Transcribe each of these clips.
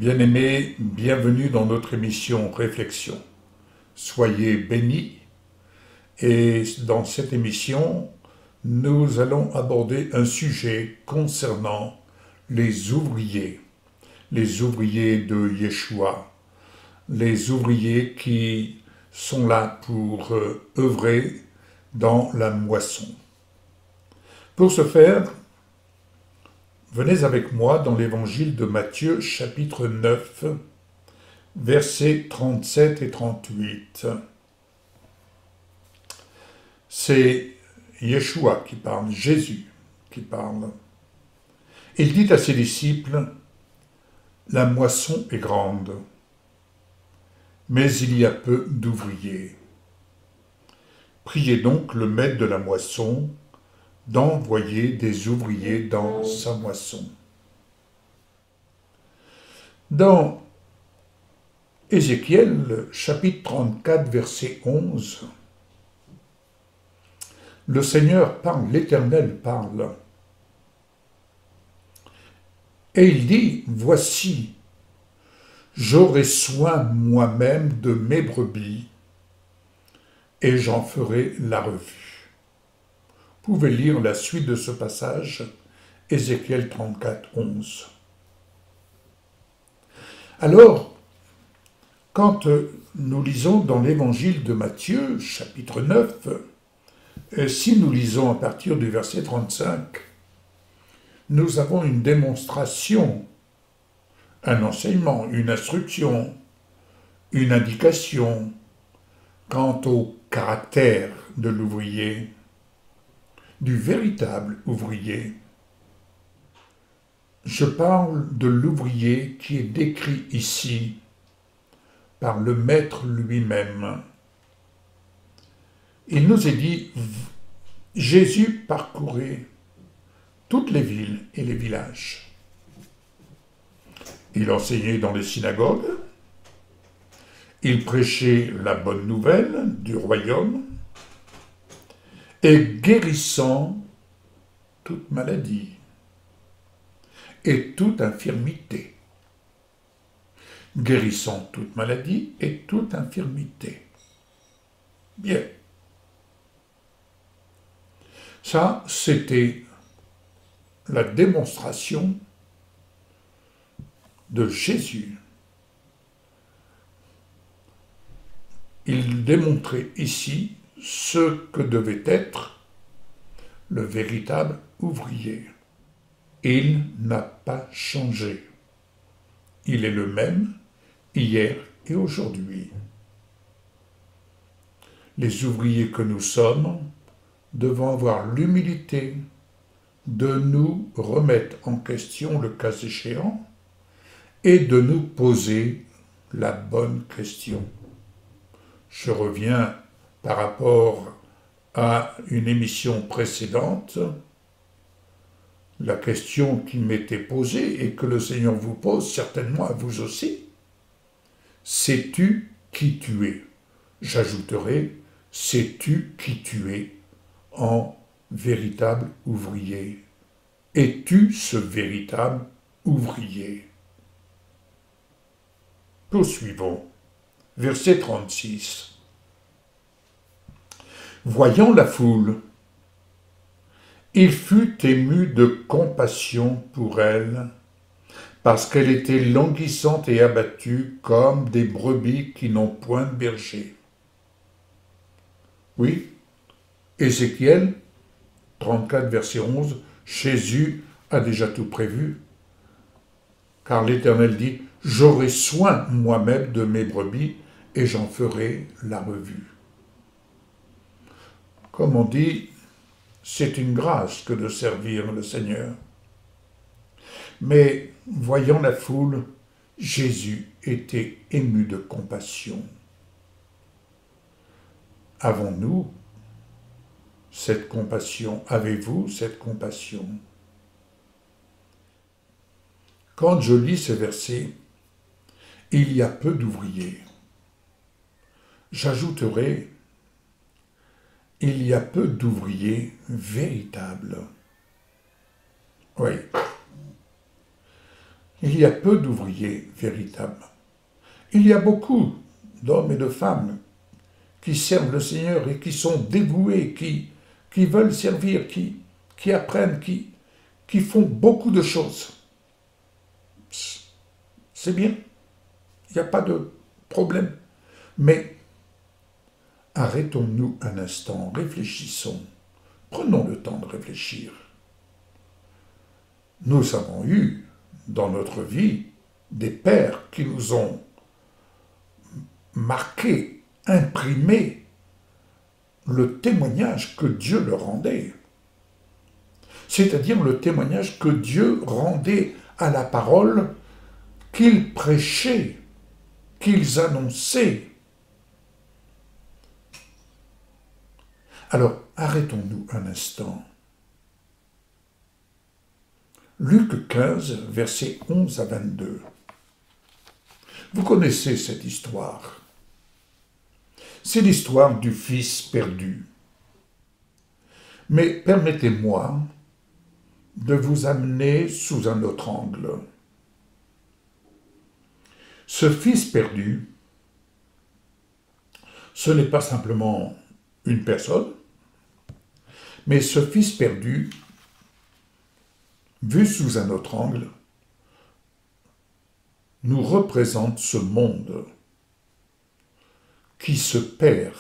Bien-aimés, bienvenue dans notre émission Réflexion. Soyez bénis et dans cette émission, nous allons aborder un sujet concernant les ouvriers de Yeshua, les ouvriers qui sont là pour œuvrer dans la moisson. Pour ce faire, venez avec moi dans l'évangile de Matthieu, chapitre 9, versets 37 et 38. C'est Yeshua qui parle, Jésus qui parle. Il dit à ses disciples, « La moisson est grande, mais il y a peu d'ouvriers. Priez donc le maître de la moisson d'envoyer des ouvriers dans sa moisson. » Dans Ézéchiel, chapitre 34, verset 11, le Seigneur parle, l'Éternel parle. Et il dit, « Voici, j'aurai soin moi-même de mes brebis, et j'en ferai la revue. » Vous pouvez lire la suite de ce passage, Ézéchiel 34, 11. Alors, quand nous lisons dans l'évangile de Matthieu, chapitre 9, si nous lisons à partir du verset 35, nous avons une démonstration, un enseignement, une instruction, une indication quant au caractère de l'ouvrier, du véritable ouvrier. Je parle de l'ouvrier qui est décrit ici par le Maître lui-même. Il nous est dit, Jésus parcourait toutes les villes et les villages. Il enseignait dans les synagogues, il prêchait la bonne nouvelle du royaume et guérissant toute maladie et toute infirmité. Guérissant toute maladie et toute infirmité. Bien. Ça, c'était la démonstration de Jésus. Il démontrait ici ce que devait être le véritable ouvrier. Il n'a pas changé. Il est le même hier et aujourd'hui. Les ouvriers que nous sommes devons avoir l'humilité de nous remettre en question le cas échéant et de nous poser la bonne question. Je reviens par rapport à une émission précédente, la question qui m'était posée et que le Seigneur vous pose certainement à vous aussi. Sais-tu qui tu es? J'ajouterai, sais-tu qui tu es en véritable ouvrier? Es-tu ce véritable ouvrier? Poursuivons. Verset 36. Voyant la foule, il fut ému de compassion pour elle, parce qu'elle était languissante et abattue comme des brebis qui n'ont point de berger. Oui, Ézéchiel 34, verset 11, Jésus a déjà tout prévu, car l'Éternel dit, « J'aurai soin moi-même de mes brebis et j'en ferai la revue. » Comme on dit, c'est une grâce que de servir le Seigneur. Mais voyant la foule, Jésus était ému de compassion. Avons-nous cette compassion? Avez-vous cette compassion? Quand je lis ce verset, il y a peu d'ouvriers. J'ajouterai, il y a peu d'ouvriers véritables. Oui. il y a peu d'ouvriers véritables. Il y a beaucoup d'hommes et de femmes qui servent le Seigneur et qui sont dévoués, qui veulent servir, qui apprennent, qui font beaucoup de choses. C'est bien, il n'y a pas de problème. Mais arrêtons-nous un instant, réfléchissons, prenons le temps de réfléchir. Nous avons eu dans notre vie des pères qui nous ont marqué, imprimé le témoignage que Dieu leur rendait. C'est-à-dire le témoignage que Dieu rendait à la parole qu'ils prêchaient, qu'ils annonçaient. Alors, arrêtons-nous un instant. Luc 15, versets 11 à 22. Vous connaissez cette histoire. C'est l'histoire du fils perdu. Mais permettez-moi de vous amener sous un autre angle. Ce fils perdu, ce n'est pas simplement une personne, mais ce fils perdu, vu sous un autre angle, nous représente ce monde qui se perd,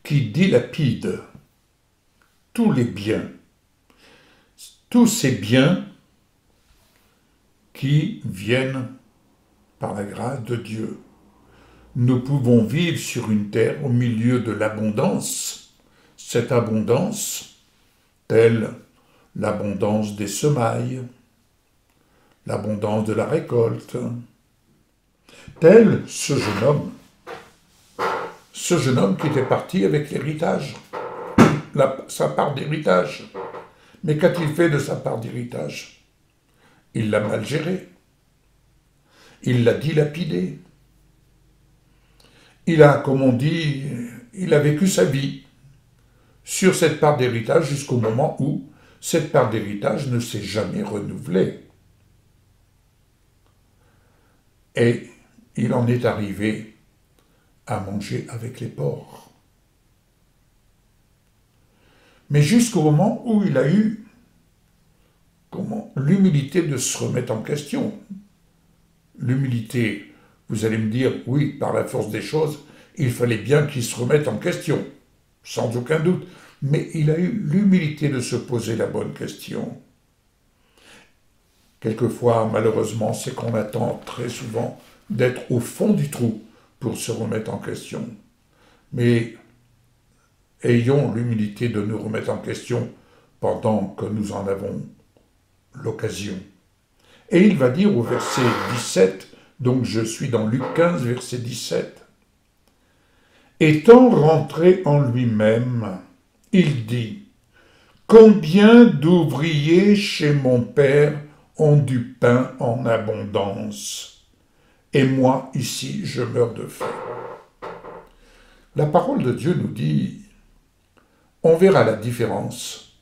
qui dilapide tous les biens, tous ces biens qui viennent par la grâce de Dieu. Nous pouvons vivre sur une terre au milieu de l'abondance, cette abondance, telle l'abondance des semailles, l'abondance de la récolte, tel ce jeune homme qui était parti avec l'héritage, sa part d'héritage. Mais qu'a-t-il fait de sa part d'héritage? Il l'a mal géré, il l'a dilapidé. Il a, comme on dit, il a vécu sa vie sur cette part d'héritage jusqu'au moment où cette part d'héritage ne s'est jamais renouvelée. Et il en est arrivé à manger avec les porcs. Mais jusqu'au moment où il a eu l'humilité de se remettre en question. L'humilité, vous allez me dire, oui, par la force des choses, il fallait bien qu'il se remette en question, sans aucun doute. Mais il a eu l'humilité de se poser la bonne question. Quelquefois, malheureusement, c'est qu'on attend très souvent d'être au fond du trou pour se remettre en question. Mais ayons l'humilité de nous remettre en question pendant que nous en avons l'occasion. Et il va dire au verset 17, donc je suis dans Luc 15, verset 17, « Étant rentré en lui-même, il dit, « Combien d'ouvriers chez mon père ont du pain en abondance, et moi, ici, je meurs de faim. » La parole de Dieu nous dit, on verra la différence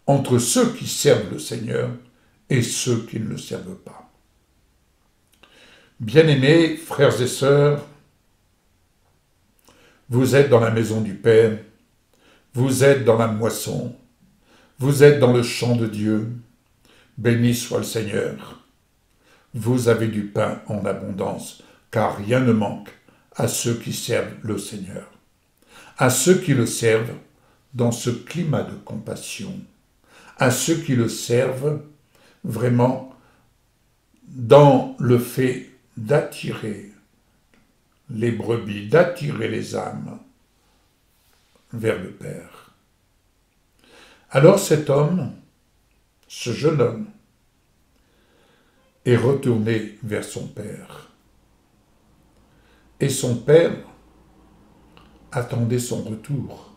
entre ceux qui servent le Seigneur et ceux qui ne le servent pas. Bien-aimés, frères et sœurs, vous êtes dans la maison du Père, vous êtes dans la moisson, vous êtes dans le champ de Dieu, béni soit le Seigneur. Vous avez du pain en abondance, car rien ne manque à ceux qui servent le Seigneur, à ceux qui le servent dans ce climat de compassion, à ceux qui le servent vraiment dans le fait d'attirer les brebis, d'attirer les âmes vers le Père. Alors cet homme, ce jeune homme, est retourné vers son Père. Et son Père attendait son retour.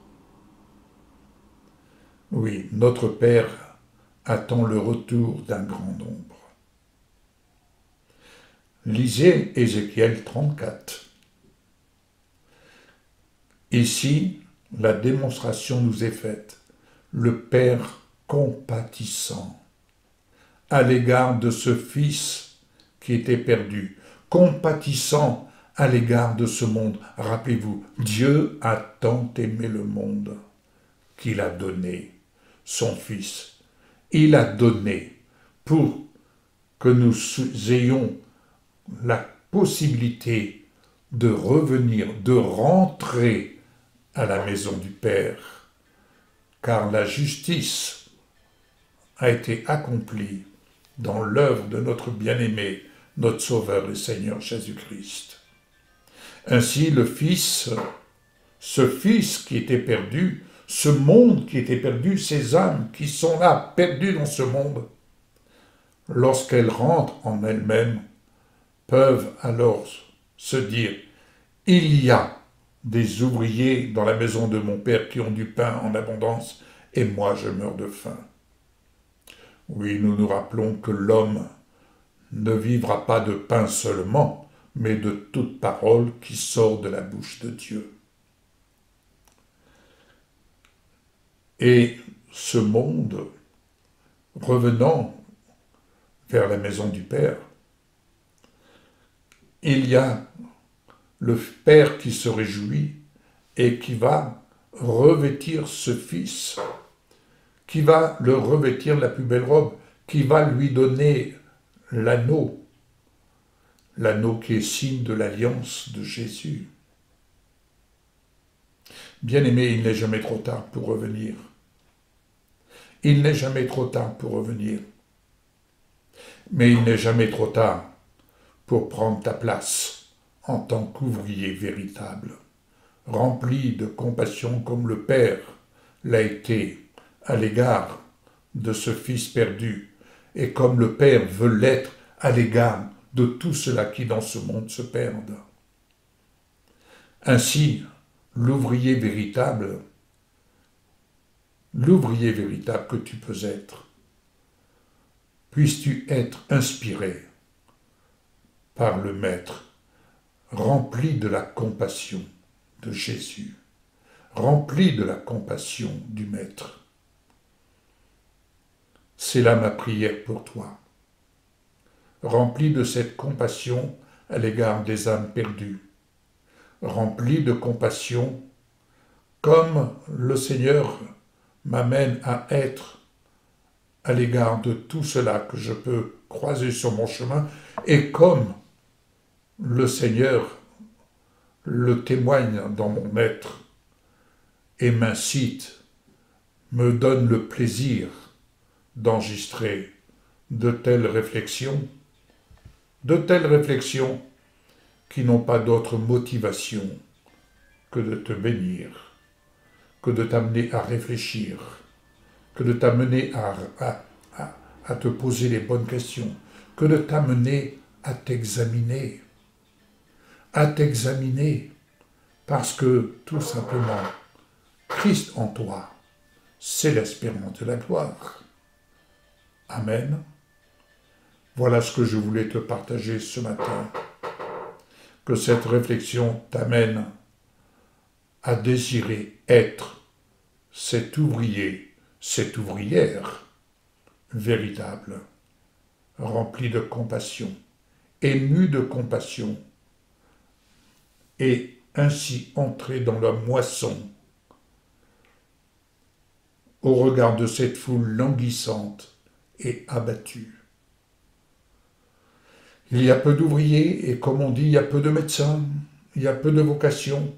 Oui, notre Père attend le retour d'un grand nombre. Lisez Ézéchiel 34. Ici, la démonstration nous est faite. Le Père compatissant à l'égard de ce fils qui était perdu, compatissant à l'égard de ce monde. Rappelez-vous, Dieu a tant aimé le monde qu'il a donné son fils. Il a donné pour que nous ayons la possibilité de revenir, de rentrer à la maison du Père, car la justice a été accomplie dans l'œuvre de notre bien-aimé, notre Sauveur et Seigneur Jésus-Christ. Ainsi, le Fils, ce Fils qui était perdu, ce monde qui était perdu, ces âmes qui sont là, perdues dans ce monde, lorsqu'elles rentrent en elles-mêmes, peuvent alors se dire « Il y a des ouvriers dans la maison de mon Père qui ont du pain en abondance, et moi je meurs de faim. » Oui, nous nous rappelons que l'homme ne vivra pas de pain seulement, mais de toute parole qui sort de la bouche de Dieu. Et ce monde, revenant vers la maison du Père, il y a le Père qui se réjouit et qui va revêtir ce Fils, qui va le revêtir de la plus belle robe, qui va lui donner l'anneau qui est signe de l'alliance de Jésus. Bien-aimé, il n'est jamais trop tard pour revenir. Il n'est jamais trop tard pour revenir. Mais il n'est jamais trop tard pour prendre ta place en tant qu'ouvrier véritable, rempli de compassion comme le Père l'a été à l'égard de ce Fils perdu, et comme le Père veut l'être à l'égard de tous ceux-là qui dans ce monde se perdent. Ainsi, l'ouvrier véritable que tu peux être, puisses-tu être inspiré par le Maître, rempli de la compassion de Jésus, rempli de la compassion du Maître. C'est là ma prière pour toi, rempli de cette compassion à l'égard des âmes perdues, rempli de compassion comme le Seigneur m'amène à être à l'égard de tout cela que je peux croiser sur mon chemin, et comme le Seigneur le témoigne dans mon être et m'incite, me donne le plaisir d'enregistrer de telles réflexions qui n'ont pas d'autre motivation que de te bénir, que de t'amener à réfléchir, que de t'amener à te poser les bonnes questions, que de t'amener à t'examiner, parce que tout simplement, Christ en toi, c'est l'espérance de la gloire. Amen. Voilà ce que je voulais te partager ce matin. Que cette réflexion t'amène à désirer être cet ouvrier, cette ouvrière véritable, rempli de compassion, ému de compassion, et ainsi entrer dans la moisson au regard de cette foule languissante et abattue. Il y a peu d'ouvriers et comme on dit, il y a peu de médecins, il y a peu de vocations.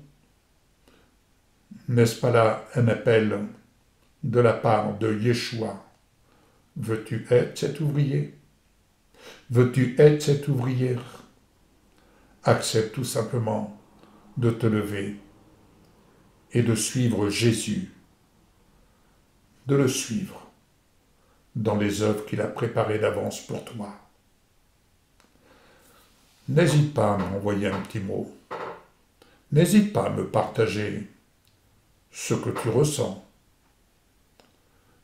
N'est-ce pas là un appel de la part de Yeshua? Veux-tu être cet ouvrier? Veux-tu être cette ouvrière? Accepte tout simplement de te lever et de suivre Jésus, de le suivre dans les œuvres qu'il a préparées d'avance pour toi. N'hésite pas à m'envoyer un petit mot. N'hésite pas à me partager ce que tu ressens.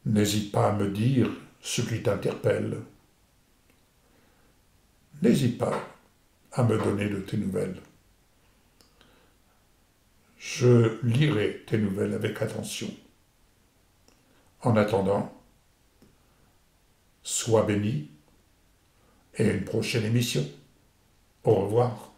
N'hésite pas à me dire ce qui t'interpelle. N'hésite pas à me donner de tes nouvelles. Je lirai tes nouvelles avec attention. En attendant, sois béni, et à une prochaine émission. Au revoir.